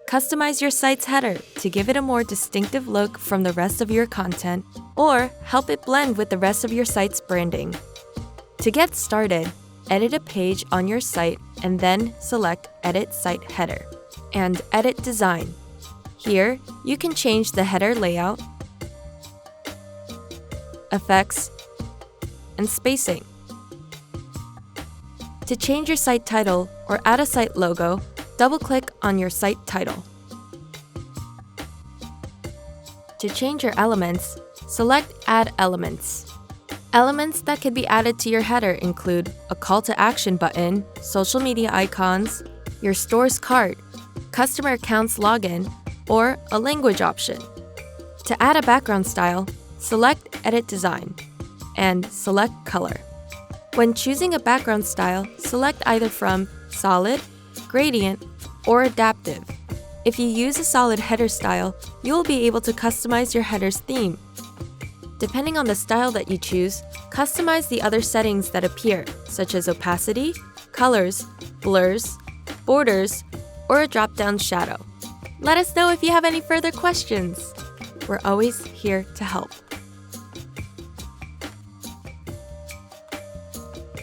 Customize your site's header to give it a more distinctive look from the rest of your content, or help it blend with the rest of your site's branding. To get started, edit a page on your site and then select Edit Site Header and Edit Design. Here, you can change the header layout, effects, and spacing. To change your site title or add a site logo, double-click on your site title. To change your elements, select Add Elements. Elements that can be added to your header include a call to action button, social media icons, your store's cart, customer accounts login, or a language option. To add a background style, select Edit Design and select Color. When choosing a background style, select either from Solid, Gradient, or Adaptive. If you use a solid header style, you will be able to customize your header's theme. Depending on the style that you choose, customize the other settings that appear, such as opacity, colors, blurs, borders, or a drop-down shadow. Let us know if you have any further questions. We're always here to help.